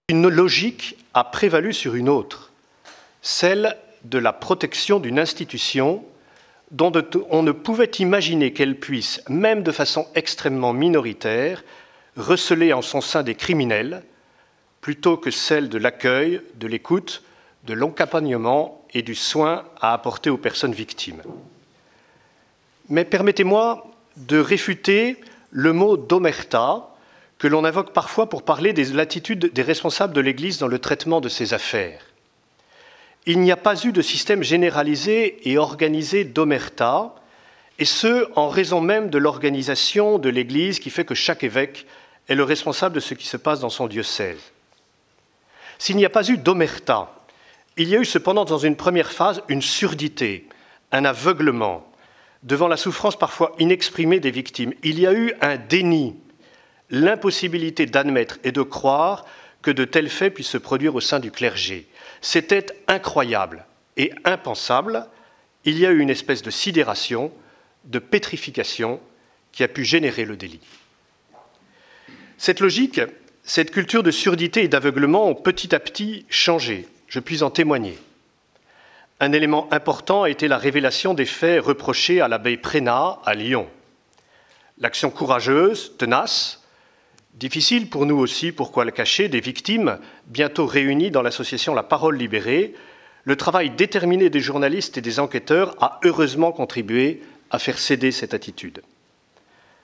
Une logique a prévalu sur une autre, celle de la protection d'une institution dont on ne pouvait imaginer qu'elle puisse, même de façon extrêmement minoritaire, receler en son sein des criminels, plutôt que celle de l'accueil, de l'écoute, de l'accompagnement et du soin à apporter aux personnes victimes. Mais permettez-moi de réfuter le mot d'omerta que l'on invoque parfois pour parler des latitudes des responsables de l'Église dans le traitement de ces affaires. Il n'y a pas eu de système généralisé et organisé d'omerta, et ce, en raison même de l'organisation de l'Église qui fait que chaque évêque est le responsable de ce qui se passe dans son diocèse. S'il n'y a pas eu d'omerta, il y a eu cependant dans une première phase une surdité, un aveuglement devant la souffrance parfois inexprimée des victimes. Il y a eu un déni, l'impossibilité d'admettre et de croire que de tels faits puissent se produire au sein du clergé. C'était incroyable et impensable. Il y a eu une espèce de sidération, de pétrification qui a pu générer le délit. Cette logique, cette culture de surdité et d'aveuglement ont petit à petit changé. Je puis en témoigner. Un élément important a été la révélation des faits reprochés à l'abbé Prénat à Lyon. L'action courageuse, tenace, difficile pour nous aussi, pourquoi le cacher, des victimes, bientôt réunies dans l'association La Parole Libérée, le travail déterminé des journalistes et des enquêteurs a heureusement contribué à faire céder cette attitude.